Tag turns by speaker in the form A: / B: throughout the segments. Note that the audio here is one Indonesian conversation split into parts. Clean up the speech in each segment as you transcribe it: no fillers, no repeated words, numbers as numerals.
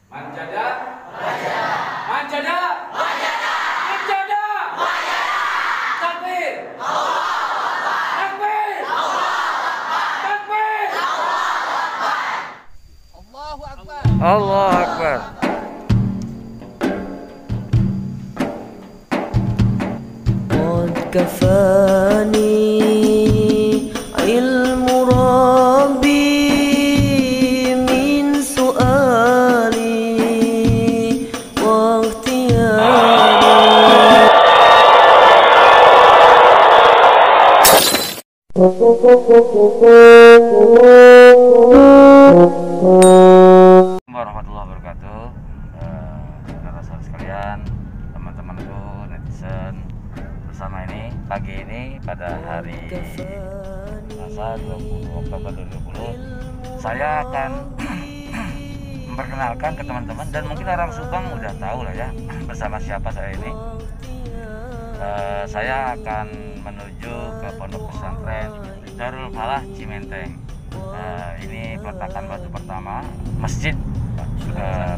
A: Manjada, manjada, manjada, manjada, manjada, manjada. Takbir, takbir, takbir.
B: Allahu Akbar.
C: Allahu Akbar.
D: قد كفاني علم ربي من سؤالي واختياري.
C: Warahmatullahi wabarakatuh. Saudara-saudara sekalian, teman-temanku netizen, bersama ini pagi ini pada hari Selasa 20 Oktober 2020 saya akan memperkenalkan ke teman-teman, dan mungkin orang Subang udah tahu lah ya bersama siapa saya ini. Saya akan menuju ke pondok pesantren Darul Falah Cimenteng. Ini peletakan batu pertama masjid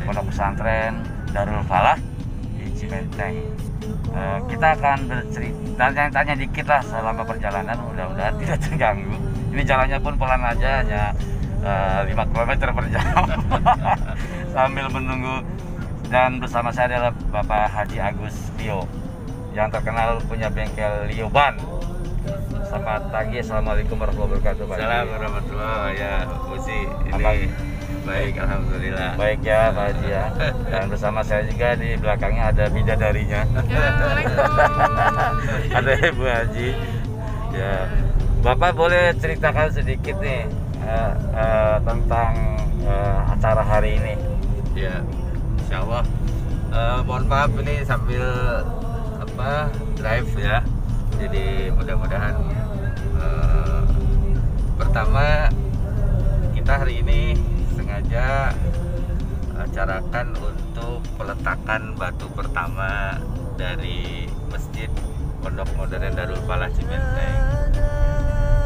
C: pondok pesantren Darul Falah di Cimenteng. Kita akan bercerita, tanya-tanya dikit lah selama perjalanan, mudah-mudahan tidak terganggu. Ini jalannya pun pelan aja, hanya 5 km per jam sambil menunggu. Dan bersama saya adalah Bapak Haji Agus Lio yang terkenal punya bengkel Lio Ban. Selamat pagi, assalamualaikum warahmatullahi wabarakatuh.
E: Assalamualaikum warahmatullahi wabarakatuh. Ya, Uzi, ini baik, alhamdulillah.
C: Baik ya Pak Haji ya. Dan bersama saya juga di belakangnya ada bidadarinya. Ada Ibu Haji. Ya, Bapak boleh ceritakan sedikit nih tentang acara hari ini.
E: Ya, insya Allah. Mohon maaf ini sambil drive ya. Jadi mudah-mudahan pertama kita hari ini sengaja acarakan untuk peletakan batu pertama dari Masjid Pondok Modern Darul Falah Cimenteng,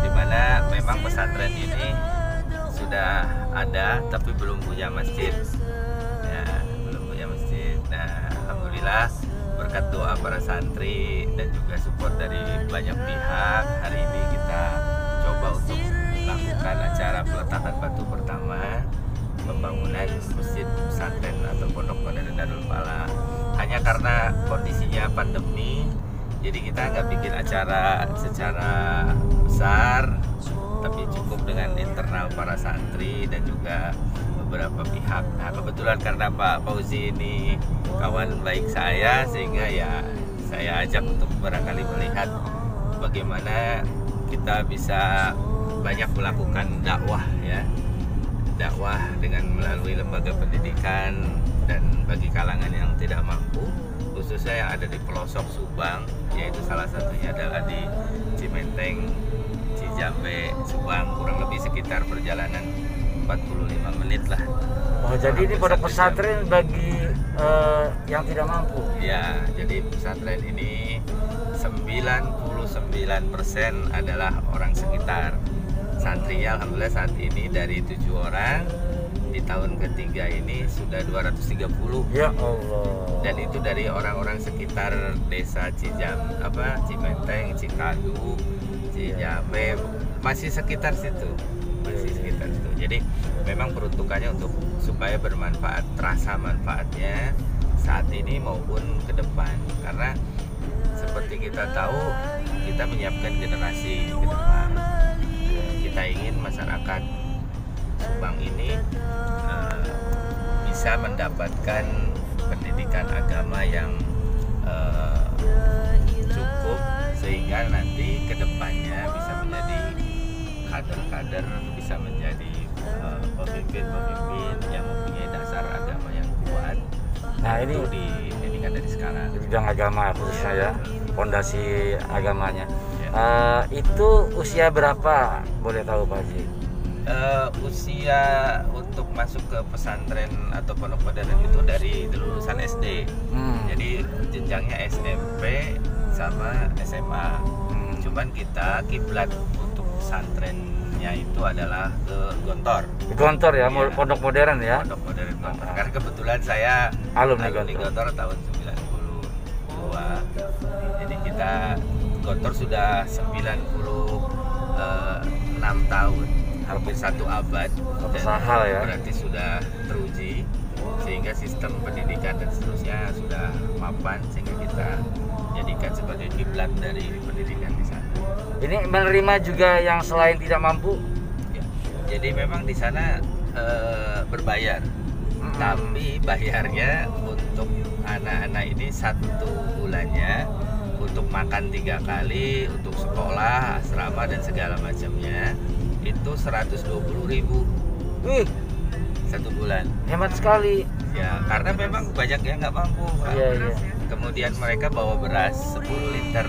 E: dimana memang pesantren ini sudah ada tapi belum punya masjid ya, belum punya masjid. Nah, alhamdulillah berkat doa para santri dan juga support dari banyak pihak, hari ini kita coba untuk melakukan acara peletakan batu pertama pembangunan masjid pesantren atau pondok modern Darul Falah. Hanya karena kondisinya pandemi, jadi kita nggak bikin acara secara besar, tapi cukup dengan internal para santri dan juga beberapa pihak. Nah, kebetulan karena Pak Fauzi ini kawan baik saya, sehingga ya saya ajak untuk barangkali melihat bagaimana kita bisa banyak melakukan dakwah ya, dakwah dengan melalui lembaga pendidikan dan bagi kalangan yang tidak mampu, khususnya yang ada di pelosok Subang, yaitu salah satunya adalah di Cimenteng, Cijambe, Subang, kurang lebih sekitar perjalanan 45 menit lah.
C: Oh, jadi ini pondok pesantren bagi yang tidak mampu.
E: Ya, jadi pesantren ini 99% adalah orang sekitar. Santrinya alhamdulillah saat ini dari 7 orang, di tahun ketiga ini sudah 230.
C: Ya Allah.
E: Dan itu dari orang-orang sekitar desa Cimenteng, Cikadu, Cijambe, masih sekitar situ. Masih sekitar situ. Jadi memang peruntukannya untuk supaya bermanfaat, terasa manfaatnya saat ini maupun ke depan. Karena seperti kita tahu, kita menyiapkan generasi ke depan. Kita ingin masyarakat Subang ini bisa mendapatkan pendidikan agama yang cukup, sehingga nanti ke depannya bisa menjadi kader-kader, bisa menjadi pemimpin-pemimpin yang mempunyai dasar agama yang kuat.
C: Nah, ini
E: itu dididikan dari sekarang.
C: di bidang agama khususnya ya, fondasi agamanya.
E: Ya.
C: Itu usia berapa boleh tahu Pak Haji?
E: Usia untuk masuk ke pesantren atau pondok modern itu dari lulusan SD. Jadi jenjangnya SMP sama SMA. Cuman kita kiblat untuk pesantren arahnya itu adalah ke Gontor.
C: Gontor ya,
E: Iya.
C: pondok modern ya.
E: Pondok modern Gontor. Karena kebetulan saya
C: Alumni
E: Gontor tahun 92. Jadi kita Gontor sudah 96 tahun, hampir 1 abad. Dan
C: Sahal ya.
E: berarti sudah teruji, sehingga sistem pendidikan dan seterusnya sudah mapan, sehingga kita jadikan sebagai kiblat dari pendidikan di sana.
C: Ini menerima juga yang selain tidak mampu.
E: Ya. Jadi memang di sana berbayar, tapi bayarnya untuk anak-anak ini 1 bulannya untuk makan 3 kali, untuk sekolah, asrama dan segala macamnya itu 120.000.
C: Wih,
E: 1 bulan.
C: hemat sekali.
E: Ya, karena memang banyak yang nggak mampu, Pak.
C: Iya, iya.
E: Kemudian mereka bawa beras 10 liter.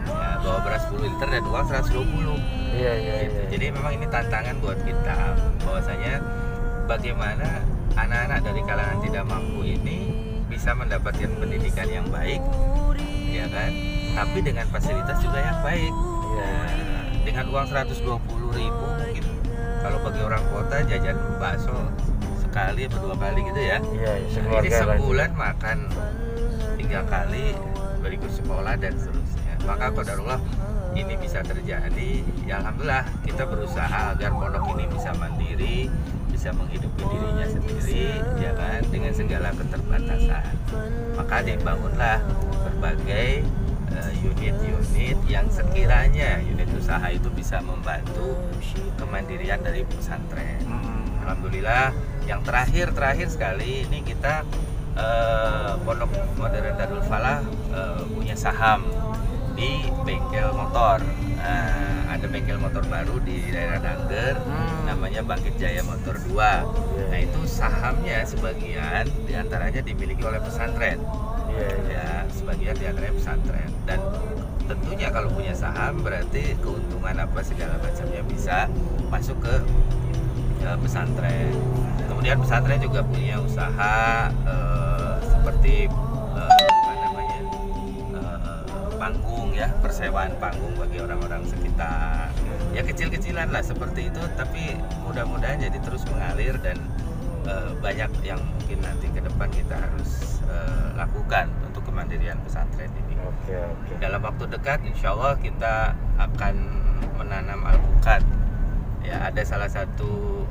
E: Ya, bawa beras 10 liter dan uang 120.
C: Iya, iya,
E: Gitu.
C: iya.
E: Jadi memang ini tantangan buat kita, bahwasanya bagaimana anak-anak dari kalangan tidak mampu ini bisa mendapatkan pendidikan yang baik, ya kan? Tapi dengan fasilitas juga yang baik.
C: Iya.
E: Dengan uang 120.000 mungkin kalau bagi orang kota jajan bakso sekali atau 2 kali gitu ya.
C: Iya,
E: Ini
C: sekeluarga lah.
E: sebulan makan 3 kali, berikut sekolah dan seterusnya. Maka qadarullah ini bisa terjadi. Ya alhamdulillah kita berusaha agar pondok ini bisa mandiri, bisa menghidupi dirinya sendiri, ya kan, dengan segala keterbatasan. Maka dibangunlah berbagai unit-unit yang sekiranya unit usaha itu bisa membantu kemandirian dari pesantren. Alhamdulillah yang terakhir sekali ini kita Pondok Modern Darul Falah punya saham di bengkel motor. Ada bengkel motor baru di daerah Dangger, namanya Bangkit Jaya Motor 2. Nah itu sahamnya sebagian diantaranya dimiliki oleh pesantren.
C: Iya, iya.
E: Ya, sebagian diantaranya pesantren. Dan tentunya kalau punya saham berarti keuntungan apa segala macamnya bisa masuk ke pesantren. Kemudian pesantren juga punya usaha seperti apa namanya, panggung ya, persewaan panggung bagi orang-orang sekitar. Ya kecil-kecilan lah seperti itu, tapi mudah-mudahan jadi terus mengalir dan banyak yang mungkin nanti ke depan kita harus lakukan untuk kemandirian pesantren ini.
C: Oke, oke.
E: Dalam waktu dekat insya Allah kita akan menanam alpukat. Ya, ada salah satu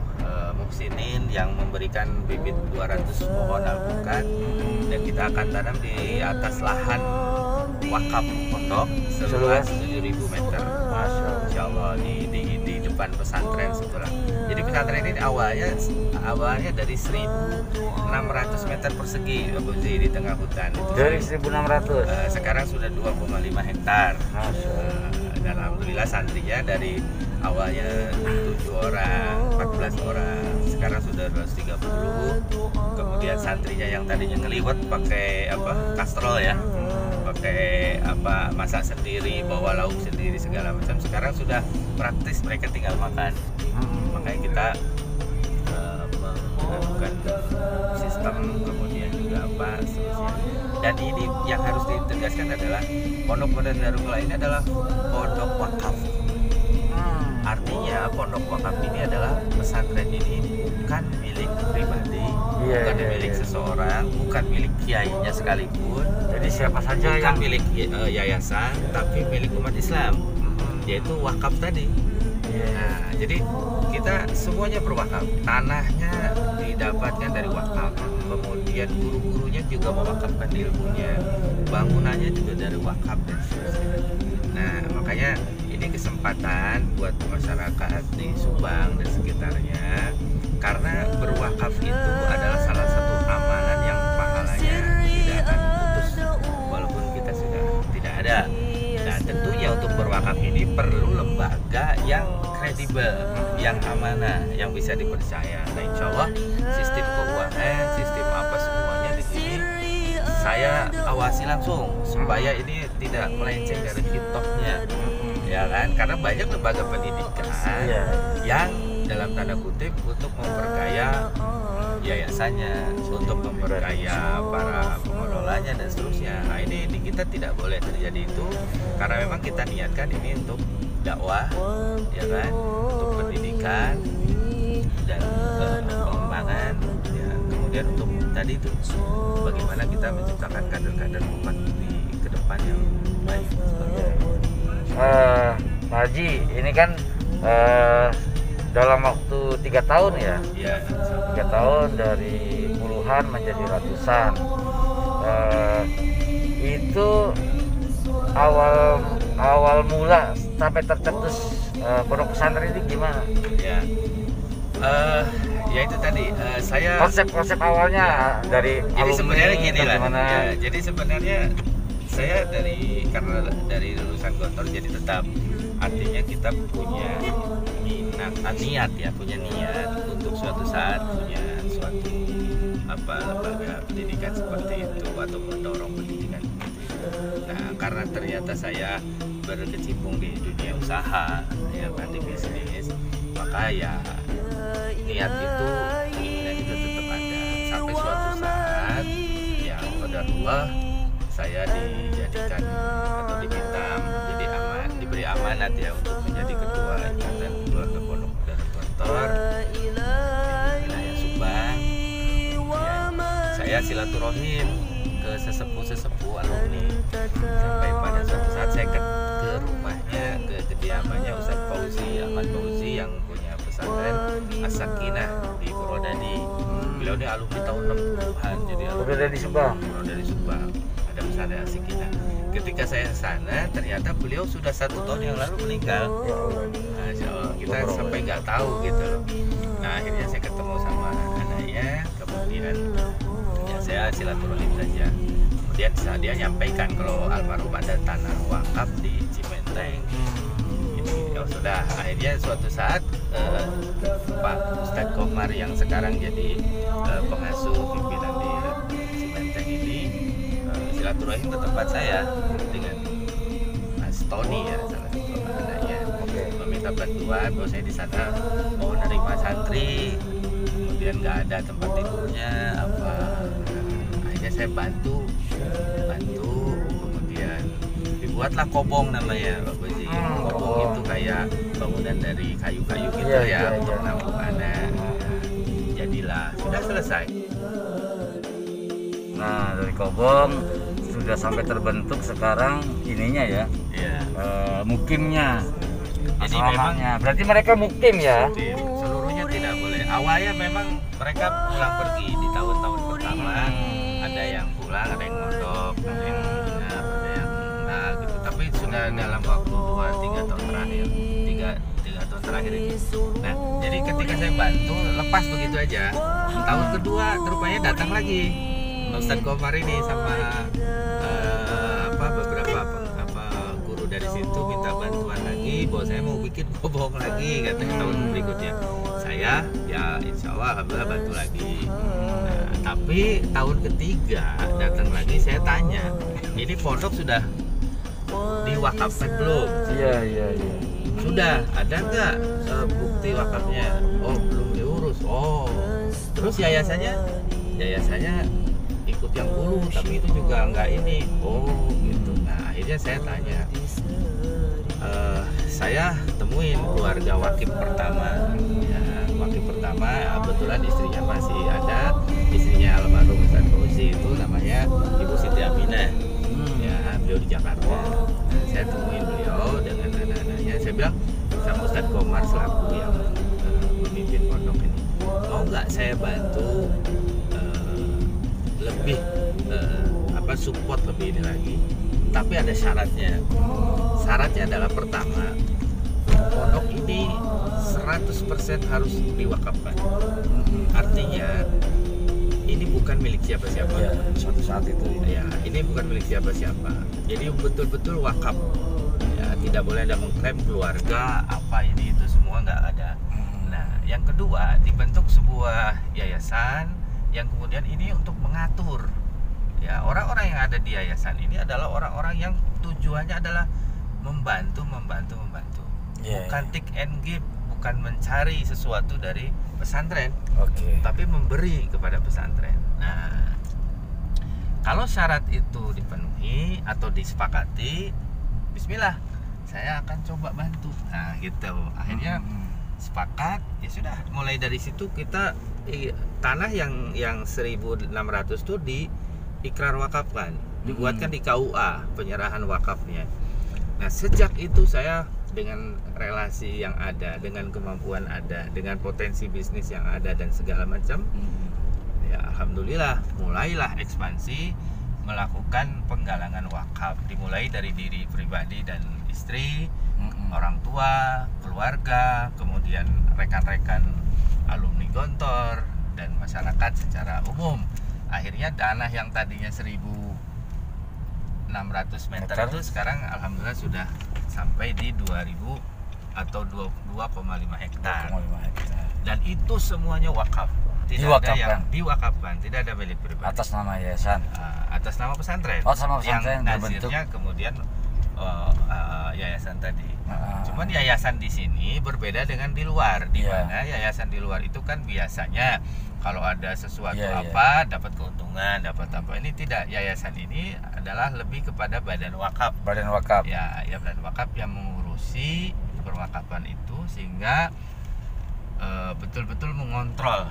E: muhsinin yang memberikan bibit 200 pohon alpukat dan kita akan tanam di atas lahan wakaf pondok seluas 7.000 meter.
C: Masya Allah.
E: Insya Allah di depan pesantren setelah. Jadi pesantren ini awalnya dari 1.600 meter persegi, Abu Zi, di tengah hutan. Itu
C: Dari 1.600.
E: sekarang sudah 2,5 hektar.
C: Masya Allah.
E: Dan alhamdulillah santrinya dari awalnya 7 orang, 14 orang, sekarang sudah 230. Kemudian santrinya yang tadinya ngeliwet pakai kastrol ya, pakai masak sendiri, bawa lauk sendiri segala macam, sekarang sudah praktis mereka tinggal makan. Makanya kita melakukan sistem, kemudian juga seterusnya. Dan ini yang harus ditegaskan adalah Pondok Modern Darul Falah ini adalah pondok wakaf. Artinya pondok wakaf ini adalah pesantren ini bukan milik pribadi, bukan milik seseorang, bukan milik kiainya sekalipun.
C: Jadi siapa saja
E: Bukan
C: yang
E: milik yayasan, tapi milik umat Islam, yaitu wakaf tadi. Nah, jadi kita semuanya berwakaf. Tanahnya didapatkan dari wakaf. Kemudian guru-gurunya juga mewakafkan ilmunya. Bangunannya juga dari wakaf dan seterusnya. Nah, makanya ini kesempatan buat masyarakat di Subang dan sekitarnya, karena berwakaf itu adalah salah satu amalan yang pahalanya tidak akan putus walaupun kita sudah tidak ada. Nah, tentunya untuk berwakaf ini perlu lembaga yang kredibel, yang amanah, yang bisa dipercaya. Nah, insya Allah sistem keuangan, sistem apa semuanya di sini saya awasi langsung supaya ini tidak melenceng dari hitohnya, ya kan? Karena banyak lembaga pendidikan yang dalam tanda kutip untuk memperkaya yayasannya, untuk memperkaya para pengelolanya dan seterusnya. Nah, ini kita tidak boleh terjadi itu, karena memang kita niatkan ini untuk dakwah, ya kan, untuk pendidikan dan pengembangan, ya, kemudian untuk tadi itu bagaimana kita menciptakan kader-kader umat di ke depan yang baik.
C: Pak Haji, ini kan dalam waktu 3 tahun ya,
E: Ya,
C: 3 tahun dari puluhan menjadi ratusan. Itu awal mula sampai tercetus pondok pesantren ini gimana?
E: ya, ya itu tadi saya.
C: Konsep awalnya dari
E: Jadi
C: alumni
E: sebenarnya gini
C: atau
E: lah.
C: gimana?
E: Ya, jadi sebenarnya saya karena dari lulusan Gontor, jadi tetap artinya kita punya niat ya, punya niat untuk suatu saat punya suatu lembaga pendidikan seperti itu atau mendorong pendidikan seperti itu. Nah, karena ternyata saya berkecimpung di dunia usaha, ya kan, di bisnis, maka ya niat itu, keinginan itu tetap ada sampai suatu saat yang qadarullah saya dijadikan atau diminta diberi amanat ya untuk menjadi ketua ikatan keluarga pondok pesantren Gontor di wilayah Subang. Kemudian saya silaturahim ke sesepuh alumni sampai pada suatu saat saya ke rumahnya, ke kediamannya Ustadz Ahmad Fauzi yang punya pesantren As-Sakinah di Purwodadi. Beliau ini alumni tahun 60-an, jadi
C: Udah dari Subang.
E: dari Subang, ada pesantren As-Sakinah. Ketika saya ke sana, ternyata beliau sudah 1 tahun yang lalu meninggal. Masya Allah, kita sampai nggak tahu gitu loh. Nah, akhirnya saya ketemu sama anaknya, kemudian ya saya silaturahim saja. Kemudian dia nyampaikan kalau almarhum ada tanah wakaf di Cimenteng. Ini ya sudah, akhirnya suatu saat Pak Ustadz Komar yang sekarang jadi pengasuh pimpinan di Cimenteng ini silaturahim ke tempat saya dengan Mas Tony ya, salah satu anaknya, meminta bantuan bahwa saya di sana mau menerima santri, kemudian nggak ada tempat tidurnya apa. Akhirnya saya bantu, kemudian dibuatlah kobong namanya, Pak Boji. Kobong itu kayak bangunan dari kayu-kayu gitu ya, untuk menampung anak. Jadilah, sudah selesai.
C: Nah, dari kobong sudah sampai terbentuk sekarang ininya ya, mukimnya,
E: Jadi
C: asramanya. Berarti mereka mukim ya?
E: Seluruhnya tidak boleh. Awalnya memang mereka pulang pergi di tahun-tahun pertama. Ada yang pulang, ada yang mondok, ada yang nginap, ada yang enggak gitu. Tapi sudah dalam waktu 2-3 tahun terakhir, 3 tahun terakhir ini. Nah, jadi ketika saya bantu, lepas begitu aja. Tahun kedua, rupanya datang lagi Ustadz Komar ini sama beberapa guru dari situ minta bantuan lagi, bahwa saya mau bikin kobong lagi katanya tahun berikutnya. Saya ya insya Allah alhamdulillah bantu lagi. Nah, tapi tahun ketiga datang lagi, saya tanya, ini pondok sudah diwakafkan belum?
C: Iya.
E: Sudah, ada nggak bukti wakafnya? Oh, belum diurus. Oh, terus yayasannya ikut yang dulu, tapi itu juga nggak ini. Oh, gitu. Nah, akhirnya saya tanya, saya temuin keluarga wakif pertama. Ya, wakif pertama, kebetulan istrinya masih ada, istrinya almarhum Ustadz Fauzi itu namanya Ibu Siti Aminah. Ya, beliau di Jakarta. Nah, saya temuin beliau dengan anak-anaknya. Saya bilang sama Ustadz Komar selaku yang memimpin pondok ini, mau nggak saya bantu lebih support lebih ini lagi, tapi ada syaratnya. Syaratnya adalah pertama, pondok ini 100% harus diwakafkan. Artinya ini bukan milik siapa-siapa.
C: Ya, suatu saat itu
E: ya, ini bukan milik siapa-siapa. Jadi betul-betul wakaf. Ya, tidak boleh ada mengklaim keluarga apa ini itu, semua nggak ada. Nah, yang kedua, dibentuk sebuah yayasan yang kemudian ini untuk mengatur. Ya, orang-orang yang ada di yayasan ini adalah orang-orang yang tujuannya adalah membantu. Bukan take and give, bukan mencari sesuatu dari pesantren, tapi memberi kepada pesantren. Nah, kalau syarat itu dipenuhi atau disepakati, bismillah, saya akan coba bantu. Nah gitu, akhirnya sepakat, ya sudah. Mulai dari situ kita tanah yang 1.600 itu di ikrar wakafkan, dibuatkan di KUA penyerahan wakafnya. Nah sejak itu saya dengan relasi yang ada, dengan kemampuan ada, dengan potensi bisnis yang ada dan segala macam, ya alhamdulillah mulailah ekspansi melakukan penggalangan wakaf, dimulai dari diri pribadi dan istri, orang tua, keluarga, kemudian rekan-rekan alumni Gontor dan masyarakat secara umum. Akhirnya dana yang tadinya 1.600 meter itu sekarang alhamdulillah sudah sampai di 2.000 atau 22,5 hektar. Dan itu semuanya wakaf. Tidak ada yang diwakafkan, tidak ada milik pribadi.
C: Atas nama yayasan.
E: Atas nama pesantren.
C: Oh, sama pesantren
E: yang nasirnya kemudian yayasan tadi. Cuman yayasan di sini berbeda dengan di luar, di mana yayasan di luar itu kan biasanya kalau ada sesuatu dapat keuntungan, dapat apa. Ini tidak, yayasan ini adalah lebih kepada badan wakaf.
C: Badan wakaf.
E: Ya badan wakaf yang mengurusi perwakafan itu sehingga betul-betul mengontrol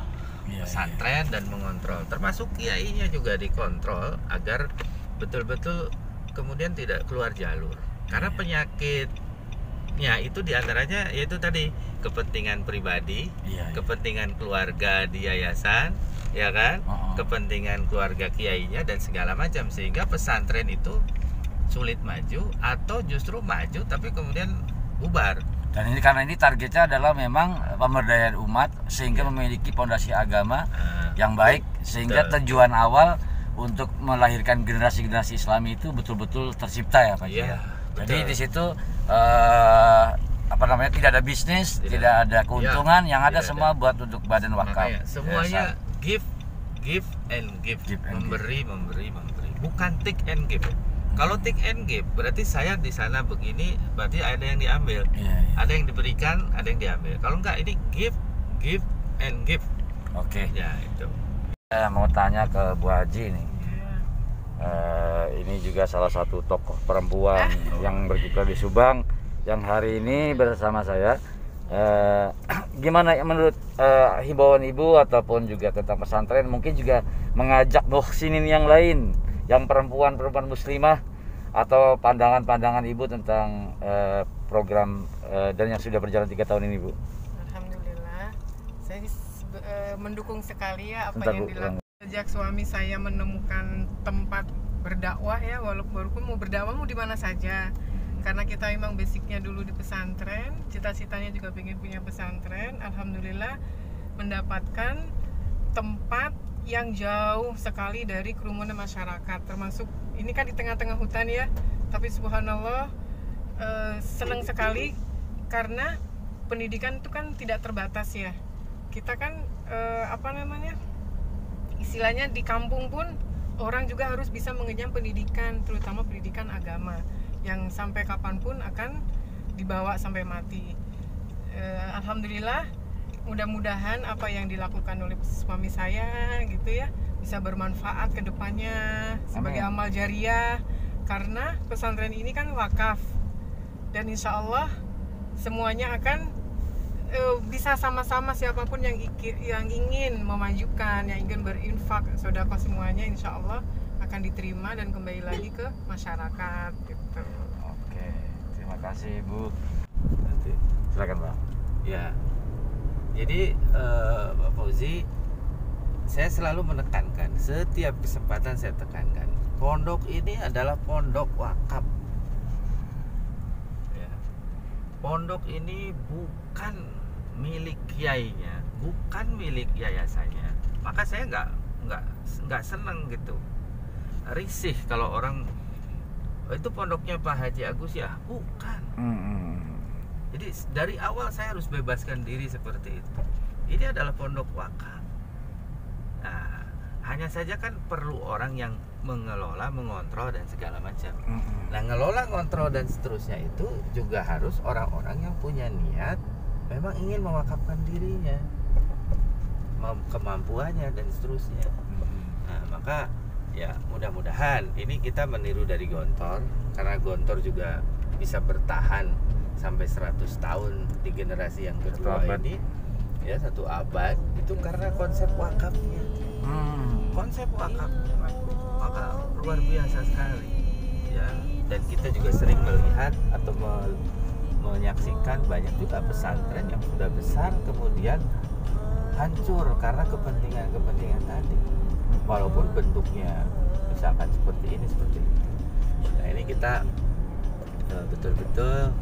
E: pesantren dan mengontrol, termasuk kiainya juga dikontrol agar betul-betul kemudian tidak keluar jalur. Karena penyakitnya itu diantaranya yaitu tadi kepentingan pribadi, kepentingan keluarga di yayasan, ya kan, kepentingan keluarga kiainya dan segala macam, sehingga pesantren itu sulit maju atau justru maju tapi kemudian bubar.
C: Dan ini karena ini targetnya adalah memang pemberdayaan umat sehingga memiliki fondasi agama yang baik, sehingga tujuan awal untuk melahirkan generasi-generasi Islami itu betul-betul tercipta ya Pak. Jadi di situ tidak ada bisnis, tidak ada keuntungan, yang ada semua buat untuk badan wakaf.
E: Semuanya give and give, memberi, bukan take and give. Kalau take and give berarti saya di sana begini, berarti ada yang diambil, ada yang diberikan, ada yang diambil. Kalau enggak, ini give and give.
C: Oke.
E: Ya itu.
C: Saya mau tanya ke Bu Haji nih. Ini juga salah satu tokoh perempuan yang berkiprah di Subang yang hari ini bersama saya. Gimana menurut himbauan Ibu ataupun juga tentang pesantren, mungkin juga mengajak muhsinin yang lain, yang perempuan muslimah, atau pandangan-pandangan Ibu tentang program dan yang sudah berjalan 3 tahun ini, Bu?
B: Alhamdulillah, saya mendukung sekali ya apa yang dilakukan. Sejak suami saya menemukan tempat berdakwah ya, walaupun mau berdakwah mau di mana saja. Karena kita memang basicnya dulu di pesantren, cita-citanya juga pengen punya pesantren. Alhamdulillah mendapatkan tempat yang jauh sekali dari kerumunan masyarakat, termasuk ini kan di tengah-tengah hutan ya, tapi subhanallah senang sekali karena pendidikan itu kan tidak terbatas ya. Kita kan istilahnya di kampung pun orang juga harus bisa mengenyam pendidikan, terutama pendidikan agama yang sampai kapanpun akan dibawa sampai mati. Alhamdulillah, mudah-mudahan apa yang dilakukan oleh suami saya gitu ya bisa bermanfaat ke depannya sebagai amal jariah, karena pesantren ini kan wakaf dan insya Allah semuanya akan bisa sama-sama, siapapun yang ingin memajukan, yang ingin berinfak, sedekah, semuanya insya Allah akan diterima dan kembali lagi ke masyarakat gitu.
C: Oke, terima kasih Bu. Silakan Bang.
E: Ya, jadi Pak Fauzi, saya selalu menekankan, setiap kesempatan saya tekankan, pondok ini adalah pondok wakaf. Ya. Pondok ini bukan milik kiainya, bukan milik yayasannya. Maka saya nggak senang gitu, risih kalau orang itu pondoknya Pak Haji Agus ya, bukan. Jadi dari awal saya harus bebaskan diri seperti itu. Ini adalah pondok wakaf. Nah, hanya saja kan perlu orang yang mengelola, mengontrol dan segala macam. Nah, ngelola, ngontrol dan seterusnya itu juga harus orang-orang yang punya niat, memang ingin mewakafkan dirinya, kemampuannya dan seterusnya. Nah, maka ya mudah-mudahan ini kita meniru dari Gontor, karena Gontor juga bisa bertahan sampai 100 tahun di generasi yang kedua ini, ya 1 abad, itu karena konsep wakafnya. Konsep wakafnya maka luar biasa sekali ya. Dan kita juga sering melihat atau menyaksikan banyak juga pesantren yang sudah besar kemudian hancur karena kepentingan tadi, walaupun bentuknya misalkan seperti ini seperti itu. Nah ini kita betul-betul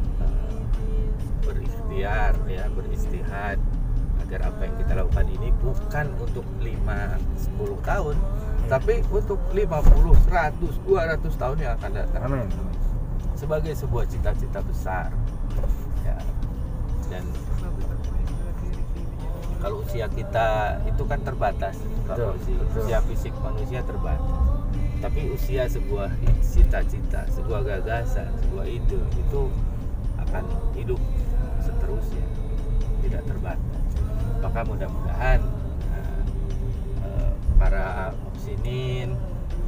E: berikhtiar ya, beristihad agar apa yang kita lakukan ini bukan untuk 5-10 tahun, tapi untuk 50, 100, 200 tahun yang akan datang.
C: Amin.
E: Sebagai sebuah cita-cita besar ya. Dan kalau usia kita itu kan terbatas, kalau usia fisik manusia terbatas, tapi usia sebuah cita-cita, sebuah gagasan, sebuah ide itu akan hidup seterusnya, tidak terbatas. Maka mudah-mudahan para muhsinin,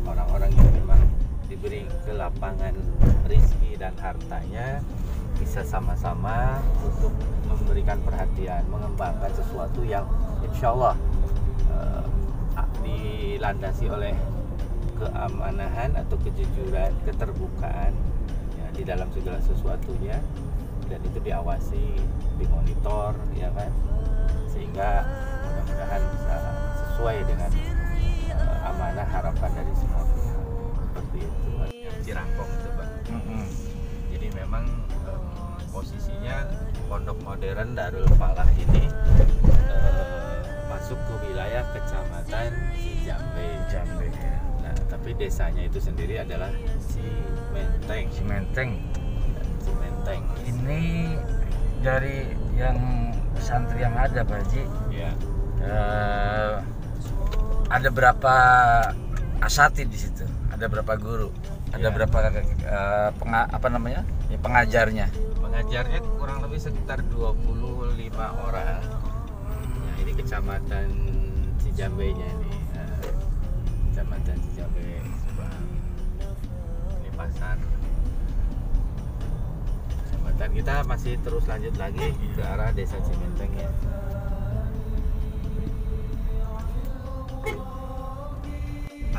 E: orang-orang yang memang diberi kelapangan rezeki dan hartanya, bisa sama-sama untuk memberikan perhatian, mengembangkan sesuatu yang insya Allah dilandasi oleh keamanan atau kejujuran, keterbukaan ya, di dalam segala sesuatunya, dan itu diawasi, dimonitor ya kan, sehingga mudah-mudahan bisa sesuai dengan amanah harapan dari semua pihak. Seperti itu yang Cirangkong itu Pak. Jadi memang posisinya Pondok Modern Darul Falah ini masuk ke wilayah Kecamatan Cijambe. Nah, tapi desanya itu sendiri adalah Cimenteng.
C: Ini dari yang santri yang ada Pak Haji,
E: Ya.
C: ada berapa asatid di situ? Ada berapa guru? Ada
E: Ya.
C: berapa pengajarnya?
E: Pengajarnya kurang lebih sekitar 25 orang. Nah, ini Kecamatan Cijambe-nya ini. Kecamatan Cijambe, Subang. Ini pasar. Kecamatan kita masih terus lanjut lagi ke arah Desa Cimenteng ya.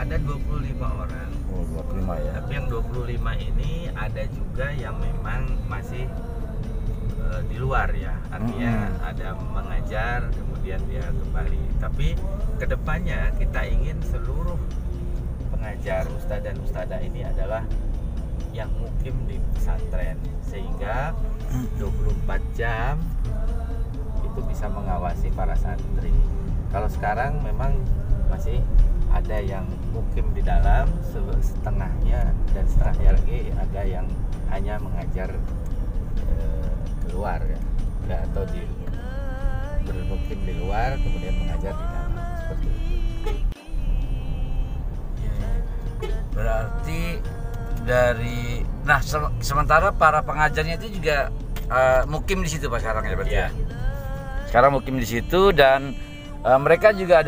E: Ada 25 orang.
C: Oh, 25 ya.
E: Tapi yang 25 ini ada juga yang memang masih di luar ya. Artinya ada mengajar kemudian dia kembali. Tapi kedepannya kita ingin seluruh pengajar ustadz dan ustadzah ini adalah yang mukim di pesantren, sehingga 24 jam itu bisa mengawasi para santri. Kalau sekarang memang masih ada yang mukim di dalam setengahnya, dan setengahnya lagi ada yang hanya mengajar keluar ya, atau bermukim di luar kemudian mengajar di dalam, seperti itu.
C: Berarti dari sementara para pengajarnya itu juga mukim di situ Pak sekarang ya berarti
E: Ya.
C: Sekarang mukim di situ, dan mereka juga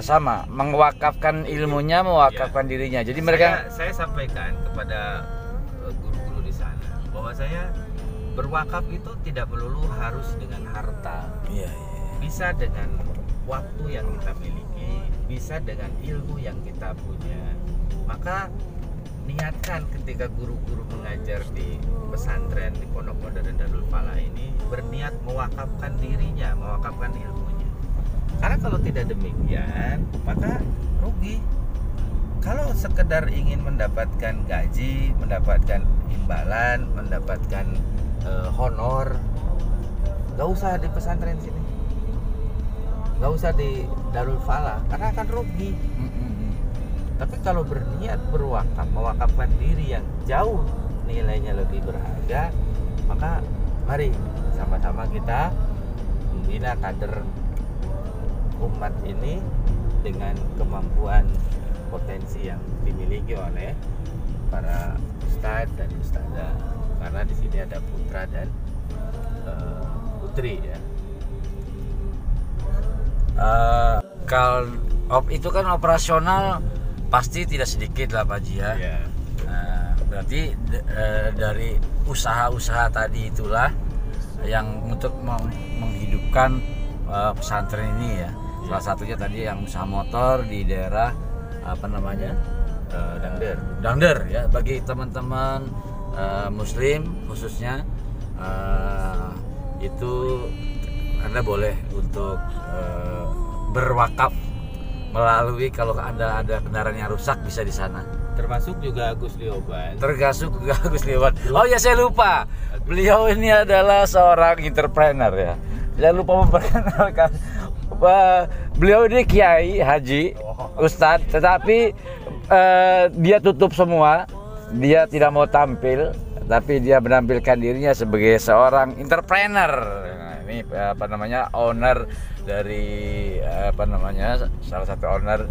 C: sama mewakafkan ilmunya, mewakafkan dirinya. Jadi mereka
E: saya sampaikan kepada guru-guru di sana bahwa saya berwakaf itu tidak melulu harus dengan harta. Bisa dengan waktu yang kita miliki, bisa dengan ilmu yang kita punya. Maka niatkan ketika guru-guru mengajar di pesantren di Pondok Modern Darul Falah ini berniat mewakafkan dirinya, mewakafkan ilmunya. Karena kalau tidak demikian, maka rugi. Kalau sekedar ingin mendapatkan gaji, mendapatkan imbalan, mendapatkan honor, nggak usah di pesantren sini, nggak usah di Darul Falah, karena akan rugi. Tapi kalau berniat berwakaf, mewakafkan diri yang jauh nilainya lebih berharga, maka mari sama-sama kita membina kader umat ini dengan kemampuan potensi yang dimiliki oleh para ustadz dan ustadzah. Karena di sini ada putra dan putri ya.
C: Kalau itu kan operasional pasti tidak sedikit lah Pak Haji ya.
E: Ya.
C: berarti dari usaha-usaha tadi itulah yang untuk menghidupkan pesantren ini ya. Salah satunya tadi yang usaha motor di daerah apa namanya? Dangder ya, bagi teman-teman muslim khususnya itu Anda boleh untuk berwakaf melalui, kalau Anda ada kendaraan yang rusak bisa di sana.
E: Termasuk juga Agus Lioban.
C: Oh ya, saya lupa. Beliau ini adalah seorang entrepreneur ya. Saya lupa memperkenalkan. Beliau ini kiai, haji, ustadz, tetapi dia tutup semua. Dia tidak mau tampil, tapi dia menampilkan dirinya sebagai seorang entrepreneur. Nah, ini apa namanya, owner dari apa namanya, salah satu owner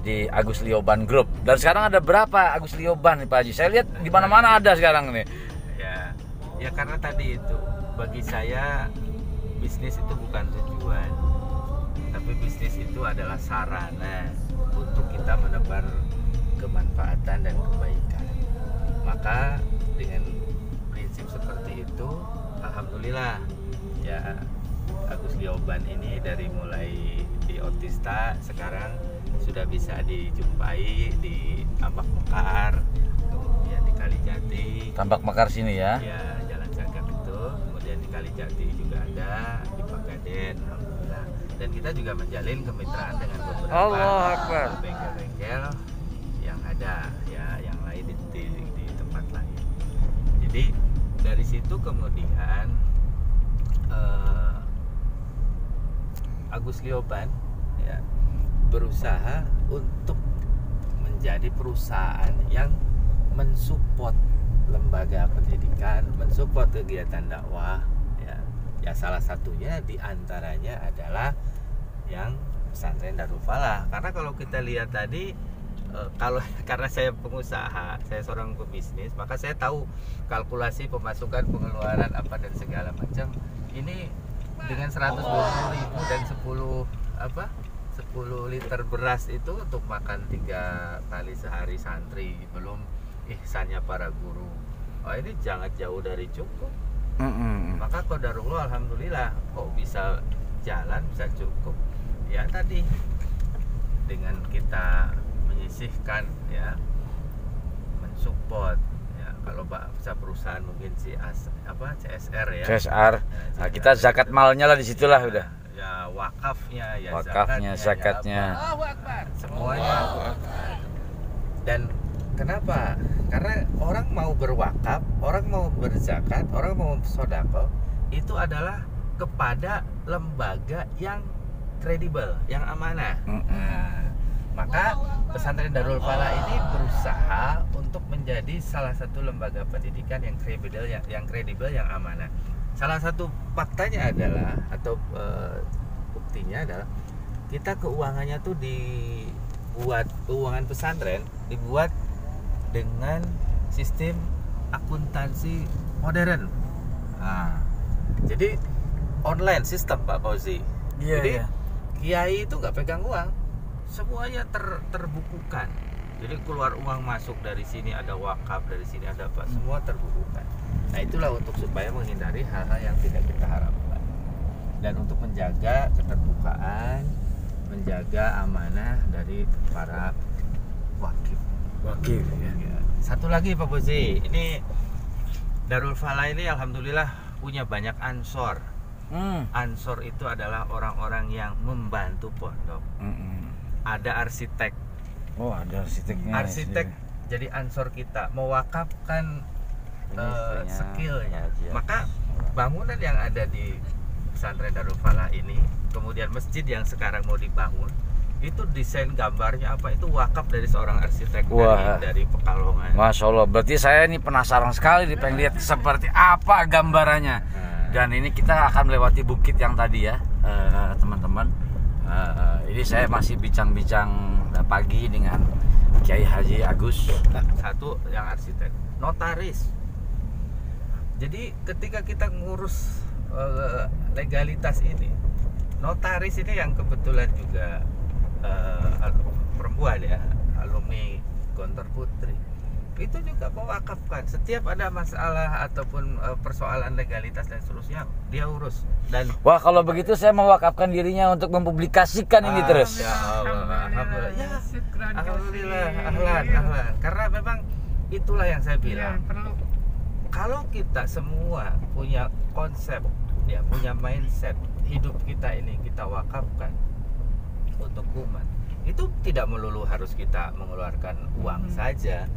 C: di Agus Lioban Group. Dan sekarang ada berapa Agus Lioban nih Pak Haji? Saya lihat di mana-mana ada sekarang nih.
E: Ya karena tadi itu, bagi saya bisnis itu bukan tujuan, tapi bisnis itu adalah sarana untuk kita menebar kemanfaatan dan kebaikan. Maka dengan prinsip seperti itu, alhamdulillah ya, Agus Lioban ini dari mulai di Otista sekarang sudah bisa dijumpai di Tambak Mekar, kemudian di Kalijati.
C: Tambak Mekar sini ya?
E: Ya, Jalan Cagak itu, kemudian di Kalijati juga ada, di Pagaden, alhamdulillah. Dan kita juga menjalin kemitraan dengan beberapa bengkel-bengkel yang ada ya, yang lain di tempat lain. Jadi dari situ kemudian Agus Lioban ya berusaha untuk menjadi perusahaan yang mensupport lembaga pendidikan, mensupport kegiatan dakwah ya. Ya salah satunya diantaranya adalah yang pesantren Darul Falah. Karena kalau kita lihat tadi, karena saya pengusaha, saya seorang pebisnis, maka saya tahu kalkulasi pemasukan, pengeluaran apa dan segala macam. Ini dengan 120.000 dan 10 liter beras itu untuk makan 3 kali sehari santri, belum ihsannya para guru. Oh, ini jangan jauh dari cukup. Maka qadarullah, alhamdulillah kok bisa jalan, bisa cukup. Ya tadi dengan kita menyisihkan ya, mensupport ya, kalau bisa perusahaan mungkin CSR ya.
C: CSR. Nah, kita zakat malnya lah di situlah udah.
E: Ya wakafnya, ya
C: zakatnya.
E: Ya, semuanya. Dan kenapa? Karena orang mau berwakaf, orang mau berzakat, orang mau sedekah, itu adalah kepada lembaga yang kredibel, yang amanah. Nah, maka pesantren Darul Falah ini berusaha untuk menjadi salah satu lembaga pendidikan yang kredibel, yang amanah. Salah satu faktanya adalah, atau buktinya adalah, kita keuangannya tuh dibuat, keuangan pesantren dibuat dengan sistem akuntansi modern. Nah, jadi online sistem Pak Fauzi. Jadi kiai itu nggak pegang uang, semuanya terbukukan. Jadi keluar uang masuk dari sini ada wakaf, dari sini ada apa, semua terbukukan. Nah itulah untuk supaya menghindari hal-hal yang tidak kita harapkan, dan untuk menjaga keterbukaan, menjaga amanah dari para wakif ya. Satu lagi Pak Bozi, ini Darul Falah ini alhamdulillah punya banyak ansor. Ansor itu adalah orang-orang yang membantu pondok. Ada arsitek.
C: Oh, ada arsiteknya.
E: Arsitek jadi ansor kita, mewakafkan skillnya. Maka bangunan yang ada di pesantren Darul Falah ini, kemudian masjid yang sekarang mau dibangun, itu desain gambarnya apa, itu wakaf dari seorang arsitek dari Pekalongan.
C: Masya Allah, berarti saya ini penasaran sekali nih, pengen lihat seperti apa gambarannya. Dan ini kita akan melewati bukit yang tadi ya, teman-teman. Ini saya masih bincang-bincang pagi dengan Kiai Haji Agus.
E: Satu yang arsitek, notaris. Jadi ketika kita ngurus legalitas ini, notaris ini yang kebetulan juga perempuan ya, alumni Gontor Putri. itu juga mewakafkan. Setiap ada masalah ataupun persoalan legalitas dan seterusnya, dia urus. Dan
C: Wah, kalau begitu saya mewakafkan dirinya untuk mempublikasikan ini terus.
E: Ya Allah, alhamdulillah. Ya,
B: Syukran
E: alhamdulillah,
B: kasih.
E: ahlan. Karena memang itulah yang saya
B: Iya,
E: bilang.
B: perlu.
E: Kalau kita semua punya konsep, ya punya mindset, hidup kita ini kita wakafkan untuk umat, itu tidak melulu harus kita mengeluarkan uang saja.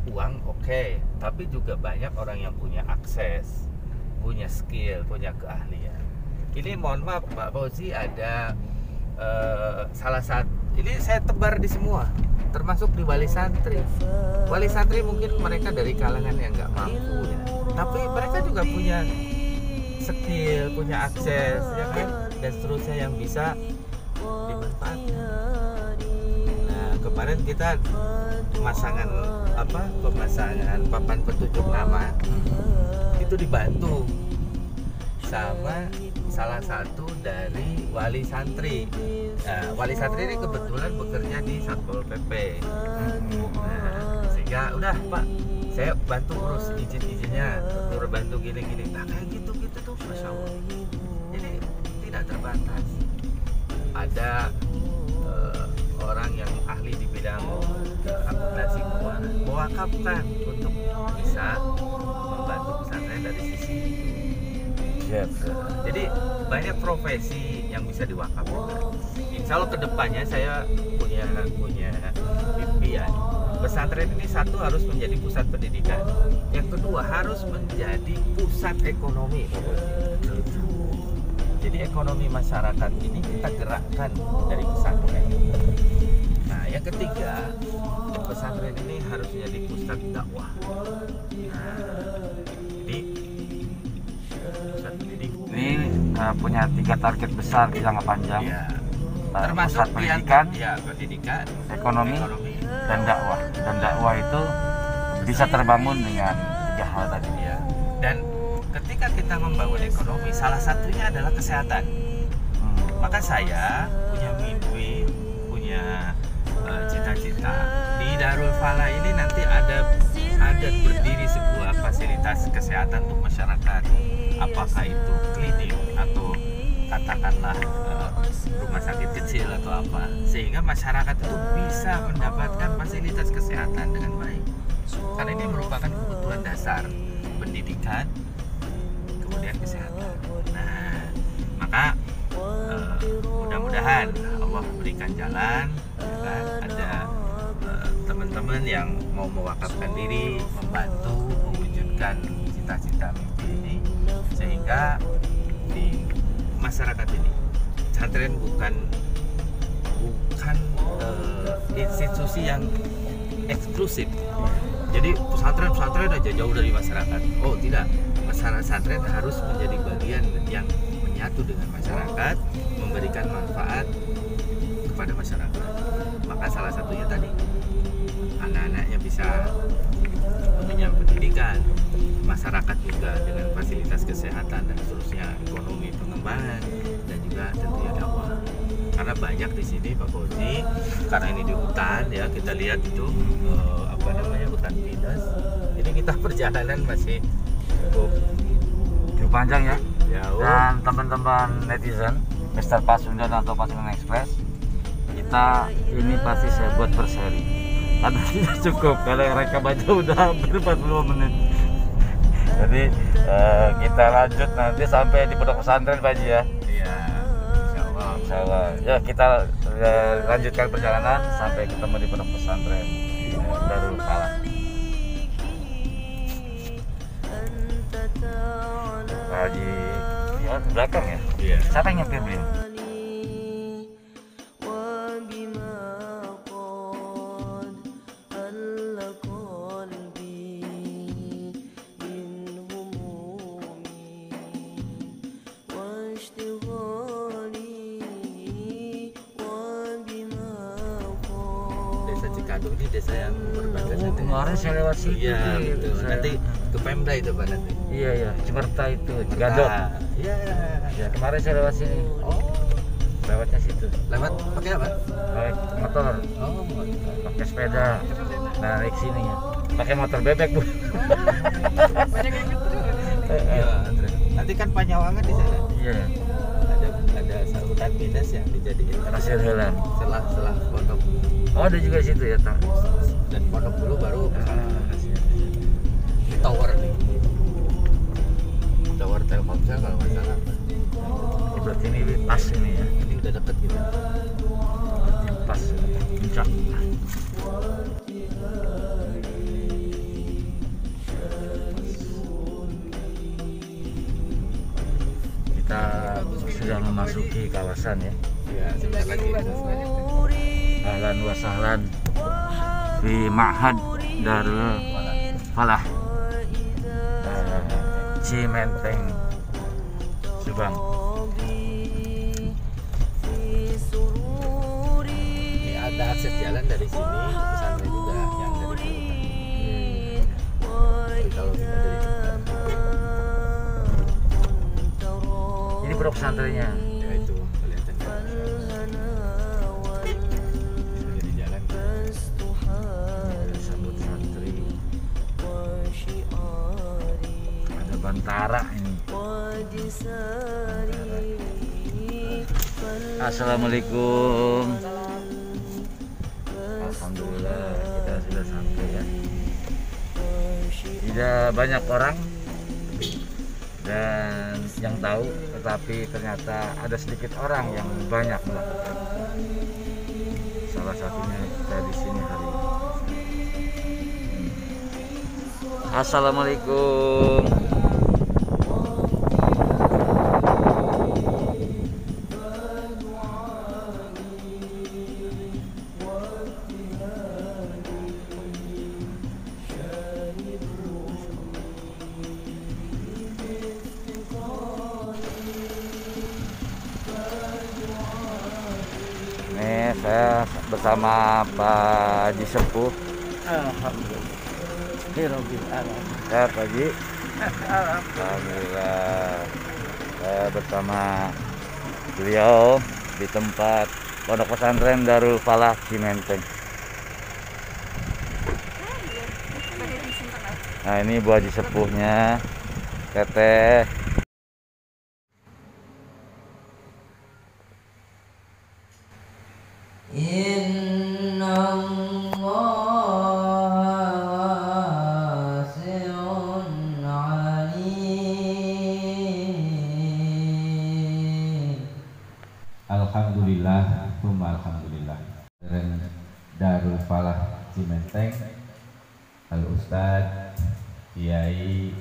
E: Uang oke, tapi juga banyak orang yang punya akses, punya skill, punya keahlian. Ini mohon maaf Pak Fauzi, ada salah satu, ini saya tebar di semua, termasuk di wali santri. Wali santri mungkin mereka dari kalangan yang nggak mampu ya, tapi mereka juga punya skill, punya akses, ya kan, dan seterusnya yang bisa dimanfaatkan. Nah, kemarin kita pemasangan papan petunjuk nama itu dibantu sama salah satu dari wali santri. Nah, wali santri ini kebetulan bekerja di Satpol PP. Nah, sehingga udah Pak, saya bantu urus izin-izinnya, turut bantu gini-gini. Nah, kayak gitu-gitu tuh, Masya Allah. Jadi tidak terbatas. Ada orang yang ahli di bidang akuntansi keuangan, mewakafkan untuk bisa membantu pesantren dari sisi itu.
C: Siap.
E: Jadi banyak profesi yang bisa diwakafkan. Insya Allah kedepannya saya punya impian. Pesantren ini satu harus menjadi pusat pendidikan, yang kedua harus menjadi pusat ekonomi. Jadi ekonomi masyarakat ini kita gerakkan dari pesantren. Nah, yang ketiga, pesantren ini harus menjadi pusat dakwah. Nah, jadi pusat pendidikan.
C: Ini punya 3 target besar di jangka panjang.
E: Ya,
C: Termasuk
E: termasuk
C: pendidikan,
E: pendidikan,
C: ekonomi, dan dakwah. Dan dakwah itu bisa terbangun dengan 3 hal tadi.
E: Ya. Dan ketika kita membangun ekonomi, salah satunya adalah kesehatan. Maka saya punya mimpi, punya cita-cita di Darul Falah ini nanti ada berdiri sebuah fasilitas kesehatan untuk masyarakat. Apakah itu klinik atau katakanlah rumah sakit kecil atau apa, sehingga masyarakat itu bisa mendapatkan fasilitas kesehatan dengan baik. Karena ini merupakan kebutuhan dasar pendidikan, kemudian kesehatan. Nah, maka mudah-mudahan Allah berikan jalan, ya kan? Ada teman-teman yang mau mewakafkan diri, membantu mewujudkan cita-cita mimpi ini, sehingga di masyarakat ini pesantren bukan institusi yang eksklusif. Jadi pesantren aja jauh dari masyarakat. Oh tidak, pesantren harus menjadi bagian yang menyatu dengan masyarakat, memberikan manfaat kepada masyarakat. Maka salah satunya tadi, anak-anaknya bisa mengenyam pendidikan, masyarakat juga dengan fasilitas kesehatan dan seterusnya, ekonomi pengembangan, dan juga tentunya dakwah. Karena banyak di sini Pak Fauzi, karena ini di hutan ya, kita lihat itu hutan pinus. Jadi kita perjalanan masih
C: Cukup panjang ya.
E: jauh.
C: Dan teman-teman netizen, Mr. Pasundan atau Pasundan Express, kita ini pasti saya buat berseri. Karena tidak cukup, karena rekam aja udah hampir 40 menit. Jadi kita lanjut nanti sampai di pondok pesantren Pak Haji ya.
E: Iya, insyaallah.
C: Insyaallah. Ya kita lanjutkan perjalanan sampai ketemu di pondok pesantren Darul Falah. Pak Haji ya belakang ya.
E: Iya.
C: Siapa yang nyetir beliau?
E: Desa Cikadu ini desa yang berbangsa
C: Oh, kemarin saya lewat situ.
E: Iya, betul. Nanti ke Pemda itu Pak nanti.
C: Iya iya, Cimerta itu, Cigadok.
E: Iya.
C: Ya kemarin saya lewat sini.
E: Oh,
C: Lewatnya situ.
E: lewat pakai apa?
C: Naik motor,
E: Oh,
C: pakai sepeda. Naik sini ya. pakai motor bebek Bu.
B: Banyak yang gitu.
E: Iya, nanti kan Panyawangan di sana.
C: Iya,
E: Ada saluran minus yang dijadiin
C: Pasir Helan.
E: selah Pondok
C: Oh, ada juga situ ya, Tang.
E: dan Pondok dulu baru ke sana.
C: Siap.
E: Ini tower nih. Tower Telkomsel kalau nggak salah.
C: Oh, berarti ini pas ini ya.
E: Ini udah deket gitu.
C: Berarti pas puncak. Kita sudah memasuki kawasan ya.
E: Iya, sebentar lagi.
B: Bagus banget.
C: Ahlan wa sahlan fi Ma'had Darul Falah Cimenteng Subang.
E: Ini ada akses jalan dari sini ke pesantren juga yang dari Tapi kalau kita dari dekat,
C: Ini pondok pesantrennya.
E: ya itu kelihatan bisa jadi jalan.
C: Sambut santri. Ada bantara ini. Assalamualaikum. Alhamdulillah kita sudah sampai ya. Tidak banyak orang dan yang tahu, tetapi ternyata ada sedikit orang yang banyak melakukan. Salah satunya kita di sini hari ini. Assalamualaikum. Ini saya bersama Pak Haji Sepuh.
E: Alhamdulillah.
C: Sehat Pak Haji? Alhamdulillah. Saya bersama beliau di tempat Pondok Pesantren Darul Falah Cimenteng. Nah, ini Bu Haji Sepuhnya, Teteh.
D: Inna Allah wasi'un alim.
E: Alhamdulillah, alhamdulillah. Darul Falah Cimenteng, Al Ustadz, Kiai,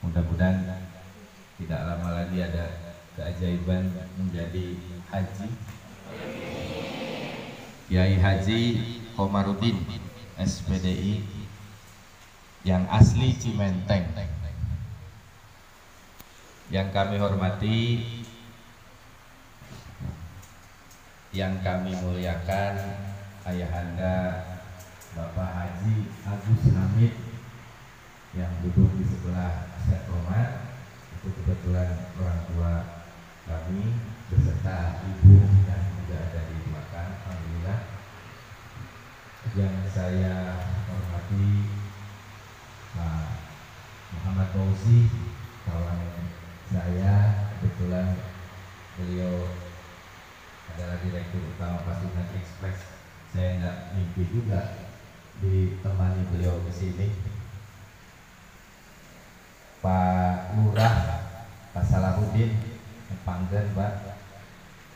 E: mudah-mudahan tidak lama lagi ada keajaiban menjadi haji. Kiai Haji Komarudin SPDI yang asli Cimenteng, yang kami hormati, yang kami muliakan, Ayahanda Bapak Haji Agus Hamid yang duduk di sebelah Ustaz Komar. Itu kebetulan orang tua kami beserta ibu dan juga ada di belakang. Alhamdulillah. Yang saya hormati Pak Muhammad Fauzi, kawan saya, kebetulan beliau adalah Direktur Utama Pasundan Express. Saya nggak mimpi juga ditemani beliau ke sini. Pak Lurah, Pak Salahuddin, Panggen Pak.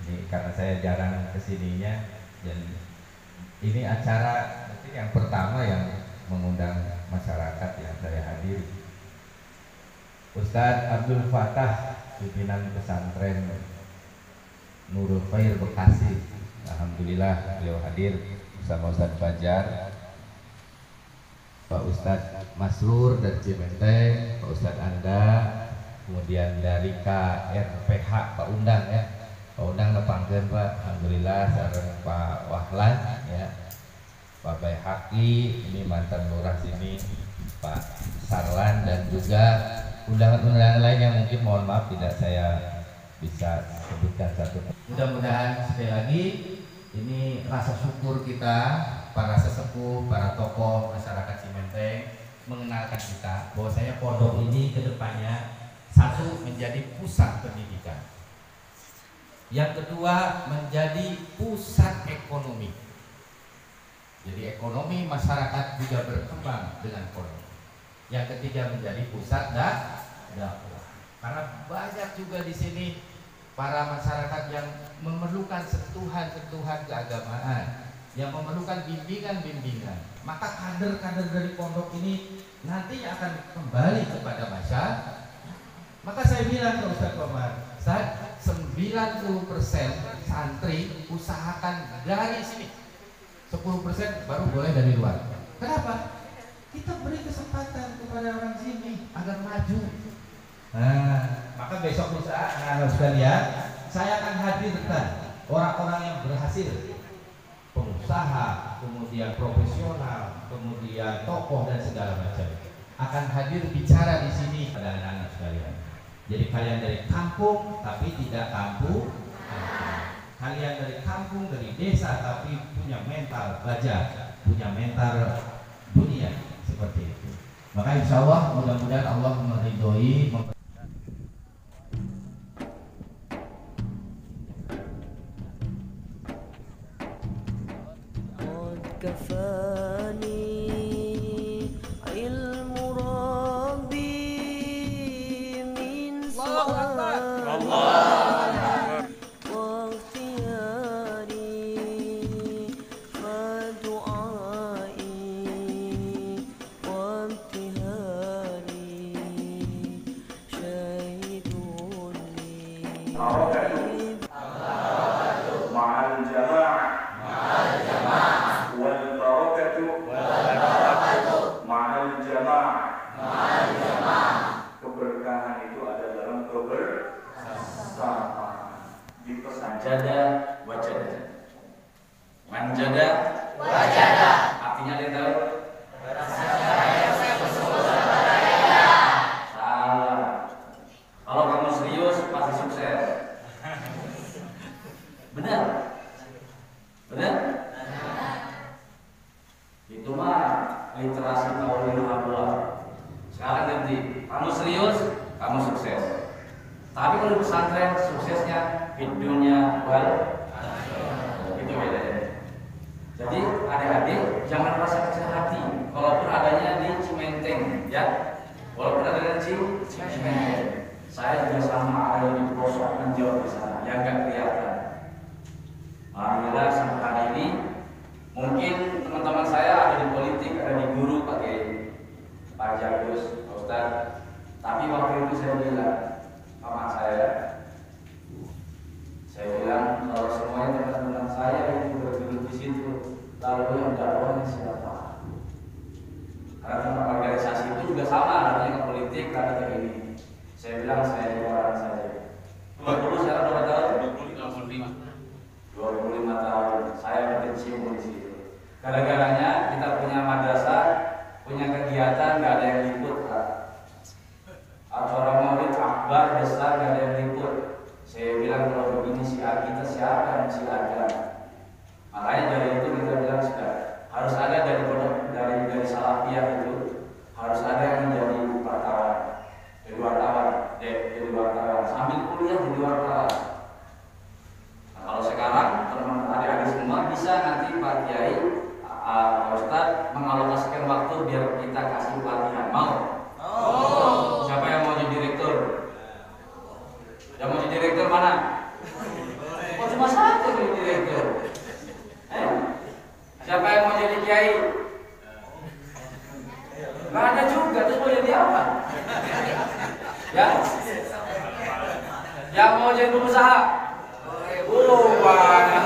E: Ini karena saya jarang kesininya, dan ini acara mungkin yang pertama yang mengundang masyarakat yang saya hadiri. Ustadz Abdul Fattah, pimpinan pesantren Nurul Khair Bekasi. Alhamdulillah beliau hadir bersama Ustadz Fajar, Pak Ustadz Masrur dari Cimenteng, Pak Ustadz Anda, kemudian dari KRPH Pak Undang ya, Pak Undang nepangkeun Pak. Alhamdulillah sareng Pak Wahlan ya, Pak Baihaqi, ini mantan lurah sini, Pak Sarlan, dan juga undangan-undangan lain yang mungkin mohon maaf tidak saya bisa sebutkan satu. Mudah-mudahan sekali lagi
F: Ini rasa syukur kita, para sesepuh, para tokoh masyarakat Cimenteng mengenalkan kita bahwasanya pondok ini kedepannya satu menjadi pusat pendidikan, yang kedua menjadi pusat ekonomi. Jadi ekonomi masyarakat juga berkembang dengan pondok. Yang ketiga menjadi pusat dakwah. Karena banyak juga di sini para masyarakat yang memerlukan sentuhan-sentuhan keagamaan, yang memerlukan bimbingan-bimbingan. Maka kader-kader dari pondok ini nantinya akan kembali kepada masyarakat. Maka saya bilang ke Ustaz Komar, Ustaz, 90% santri usahakan dari sini, 10% baru boleh dari luar. Kenapa? Kita beri kesempatan kepada orang sini agar maju. Nah, maka besok lusa, anak-anak sekalian, saya akan hadirkan orang-orang yang berhasil, pengusaha, kemudian profesional, kemudian tokoh dan segala macam, akan hadir bicara di sini pada anak-anak sekalian. Jadi kalian dari kampung tapi tidak kampung. Kalian dari kampung, dari desa tapi punya mental baja, punya mental dunia, seperti itu. Maka insya Allah mudah-mudahan Allah meridhoi.
A: Keberkahan itu ada dalam kebersamaan. Manjada wajada. Manjada wajada. Artinya dia tahu? Salah. Kalau kamu serius pasti sukses. Benar? Benar? Itu mah literasi Paulina Abdullah. Sekarang ganti, kamu serius, kamu sukses. Tapi kalau di pesantren suksesnya hidupnya itu bedanya. Jadi adik-adik jangan merasa kecil hati, walaupun adanya di Cimenteng, ya. Walaupun adanya di Cimenteng, saya juga sama ada di pelosok menjauh di sana, yang nggak kelihatan. Alhamdulillah sampai hari ini, mungkin teman-teman saya ada di politik, ada di guru, Pak Jagus, Pak Ustadz. Tapi waktu itu saya bilang, paman saya bilang kalau semuanya teman-teman saya itu berduduk di situ, lalu yang dakwahnya siapa? Karena organisasi itu juga sama, artinya ke politik, ada ke ini. Saya bilang saya di orang saja. 20 sekarang berapa tahun? 25 tahun. Saya berkecimpung di situ. Gara-garanya kita punya madrasah, punya kegiatan, nggak ada yang liput, Pak. Acara maulid akbar besar nggak ada yang liput. Saya bilang kalau begini siar kita siapa yang siarkan? Makanya dari itu kita bilang sudah harus ada dari salafiyah itu harus ada yang menjadi wartawan, sambil kuliah jadi wartawan. Nah, kalau sekarang teman-teman adik-adik semua bisa nanti Pak Kiai, Pak Ustadz mengalokasikan waktu biar kita kasih pelatihan. Mau? Siapa yang mau jadi direktur? Yang mau jadi direktur mana? Oh, cuma satu jadi direktur. Siapa yang mau jadi kiai? Nggak ada juga, terus mau jadi apa? Ya? Yang mau jadi pengusaha? Banyak.